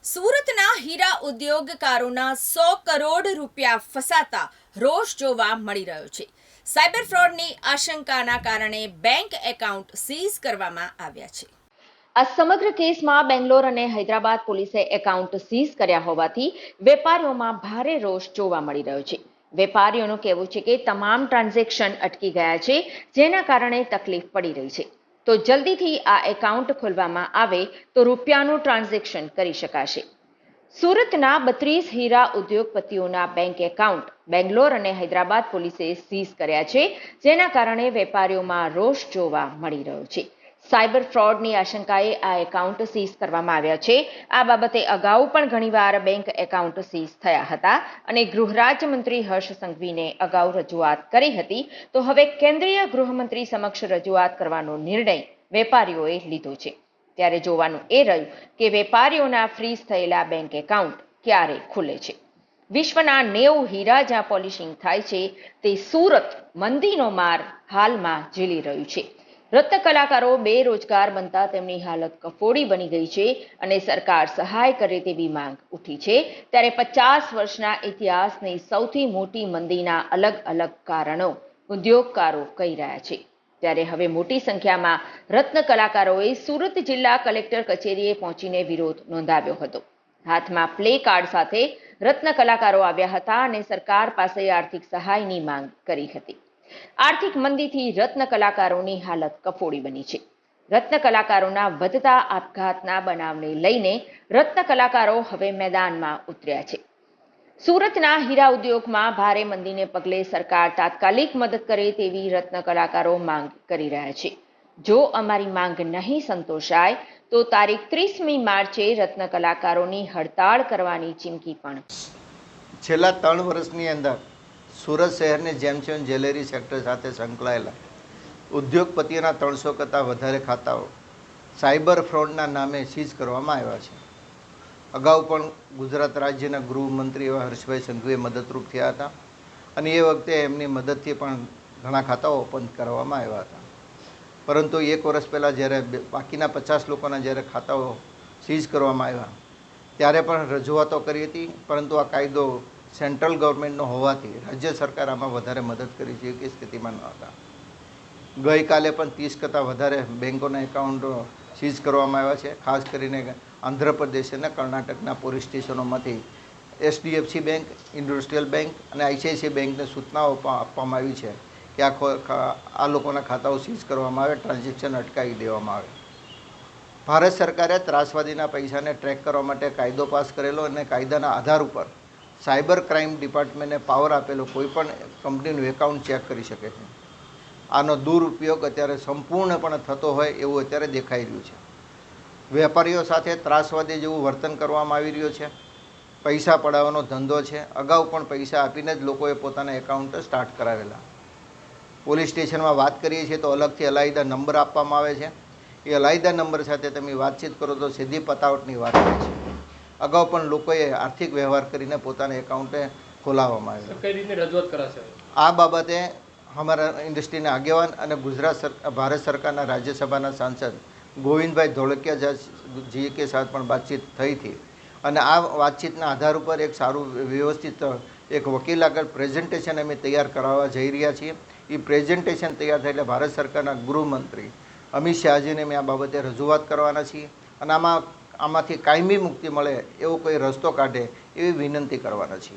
સુરતના હીરા ઉદ્યોગકારોના 100 કરોડ રૂપિયા ફસાતા રોષ જોવા મળી રહ્યો છે। સાયબર ફ્રોડની આશંકાના કારણે બેંક એકાઉન્ટ સીઝ કરવામાં આવ્યા છે। આ સમગ્ર કેસમાં બેંગ્લોર અને હૈદરાબાદ પોલીસે એકાઉન્ટ સીઝ કર્યા હોવાથી વેપારીઓમાં ભારે રોષ જોવા મળી રહ્યો છે। વેપારીઓનું કહેવું છે કે તમામ ટ્રાન્ઝેક્શન અટકી ગયા છે, જેના કારણે તકલીફ પડી રહી છે। તો જલ્દીથી આ એકાઉન્ટ ખોલવામાં આવે તો રૂપિયાનું ટ્રાન્ઝેક્શન કરી શકાશે। સુરતના 32 હીરા ઉદ્યોગપતિઓના બેંક એકાઉન્ટ બેંગ્લોર અને હૈદરાબાદ પોલીસે સીઝ કર્યા છે, જેના કારણે વેપારીઓમાં રોષ જોવા મળી રહ્યો છે। સાયબર ફ્રોડની આશંકાએ આ એકાઉન્ટ સીઝ કરવામાં આવ્યા છે। આ બાબતે અગાઉ પણ ઘણીવાર બેંક એકાઉન્ટ સીઝ થયા હતા અને ગૃહ રાજ્યમંત્રી હર્ષ સંઘવીને અગાઉ રજૂઆત કરી હતી। તો હવે કેન્દ્રીય ગૃહમંત્રી સમક્ષ રજૂઆત કરવાનો નિર્ણય વેપારીઓએ લીધો છે। ત્યારે જોવાનું એ રહ્યું કે વેપારીઓના ફ્રીઝ થયેલા બેંક એકાઉન્ટ ક્યારે ખુલે છે। વિશ્વના 90 હીરા જ્યાં પોલિશિંગ થાય છે તે સુરત મંદીનો માર હાલમાં ઝીલી રહ્યું છે। રત્ન કલાકારો બેરોજગાર બનતા તેમની હાલત કફોડી બની ગઈ છે અને સરકાર સહાય કરે તેવી માંગ ઉઠી છે। ત્યારે 50 વર્ષના ઇતિહાસની સૌથી મોટી મંદીના અલગ અલગ કારણો ઉદ્યોગકારો કહી રહ્યા છે। ત્યારે હવે મોટી સંખ્યામાં રત્ન કલાકારોએ સુરત જિલ્લા કલેક્ટર કચેરીએ પહોંચીને વિરોધ નોંધાવ્યો હતો। હાથમાં પ્લે કાર્ડ સાથે રત્ન કલાકારો આવ્યા હતા અને સરકાર પાસે આર્થિક સહાયની માંગ કરી હતી। આર્થિક મંદીથી રત્ન કલાકારોની હાલત કફોડી બની છે। રત્ન કલાકારોના વધતા આપઘાતના બનાવને લઈને રત્ન કલાકારો હવે મેદાનમાં ઉતર્યા છે। સુરતના હીરા ઉદ્યોગમાં ભારે મંદીને પગલે સરકાર તાત્કાલિક મદદ કરે તેવી રત્ન કલાકારો માંગ કરી રહ્યા છે। જો અમારી માંગ નહીં સંતોષાય તો તારીખ 30મી માર્ચે રત્ન કલાકારોની હડતાળ કરવાની ચીમકી પણ છેલ્લા 3 વર્ષની અંદર સુરત શહેરની જેમ્સ એન્ડ જ્વેલરી સેક્ટર સાથે સંકળાયેલા ઉદ્યોગપતિઓના 300 કરતાં વધારે ખાતાઓ સાયબર ફ્રોડના નામે સીઝ કરવામાં આવ્યા છે। અગાઉ પણ ગુજરાત રાજ્યના ગૃહમંત્રી એવા હર્ષભાઈ સંઘવીએ મદદરૂપ થયા હતા અને એ વખતે એમની મદદથી પણ ઘણા ખાતાઓ ઓપન કરવામાં આવ્યા હતા। પરંતુ 1 વર્ષ પહેલાં જ્યારે બાકીના 50 લોકોના જ્યારે ખાતાઓ સીઝ કરવામાં આવ્યા ત્યારે પણ રજૂઆતો કરી હતી, પરંતુ આ કાયદો સેન્ટ્રલ ગવર્મેન્ટનો હોવાથી રાજ્ય સરકાર આમાં વધારે મદદ કરી છે કે સ્થિતિમાં ન હતા। ગઈકાલે પણ 30 કરતાં વધારે બેંકોના એકાઉન્ટ સીઝ કરવામાં આવ્યા છે। ખાસ કરીને આંધ્રપ્રદેશ અને કર્ણાટકના પોલીસ સ્ટેશનોમાંથી HDFC બેંક, ઇન્ડસ્ટ્રીયલ બેંક અને ICICI બેંકને સૂચનાઓ આપવામાં આવી છે કે આ લોકોના ખાતાઓ સીઝ કરવામાં આવે, ટ્રાન્ઝેક્શન અટકાવી દેવામાં આવે। ભારત સરકારે ત્રાસવાદીના પૈસાને ટ્રેક કરવા માટે કાયદો પાસ કરેલો અને કાયદાના આધાર ઉપર સાયબર ક્રાઇમ ડિપાર્ટમેન્ટને પાવર આપેલો કોઈપણ કંપનીનું એકાઉન્ટ ચેક કરી શકે છે। આનો દુરુપયોગ અત્યારે સંપૂર્ણપણે થતો હોય એવું અત્યારે દેખાઈ રહ્યું છે। વેપારીઓ સાથે ત્રાસવાદી જેવું વર્તન કરવામાં આવી રહ્યું છે। પૈસા પડાવવાનો ધંધો છે। અગાઉ પણ પૈસા આપીને જ લોકોએ પોતાના એકાઉન્ટ સ્ટાર્ટ કરાવેલા। પોલીસ સ્ટેશનમાં વાત કરીએ છીએ તો અલગથી અલાયદા નંબર આપવામાં આવે છે। એ અલાયદા નંબર સાથે તમે વાતચીત કરો તો સીધી પતાવટની વાત થાય છે। અગાઉ પણ લોકોએ આર્થિક વ્યવહાર કરીને પોતાના એકાઉન્ટે ખોલાવવામાં આવ્યા। કઈ રીતે રજૂઆત કરાશે? આ બાબતે અમારા ઇન્ડસ્ટ્રીના આગેવાન અને ભારત સરકારના રાજ્યસભાના સાંસદ ગોવિંદભાઈ ધોળકિયાજી કે સાથ પણ બાતચીત થઈ હતી અને આ વાતચીતના આધાર ઉપર એક સારું વ્યવસ્થિત એક વકીલ આગળ પ્રેઝન્ટેશન અમે તૈયાર કરાવવા જઈ રહ્યા છીએ। એ પ્રેઝન્ટેશન તૈયાર થાય એટલે ભારત સરકારના ગૃહમંત્રી અમિત શાહજીને અમે આ બાબતે રજૂઆત કરવાના છીએ અને આમાંથી કાયમી મુક્તિ મળે એવો કોઈ રસ્તો કાઢે એવી વિનંતી કરવાના છીએ।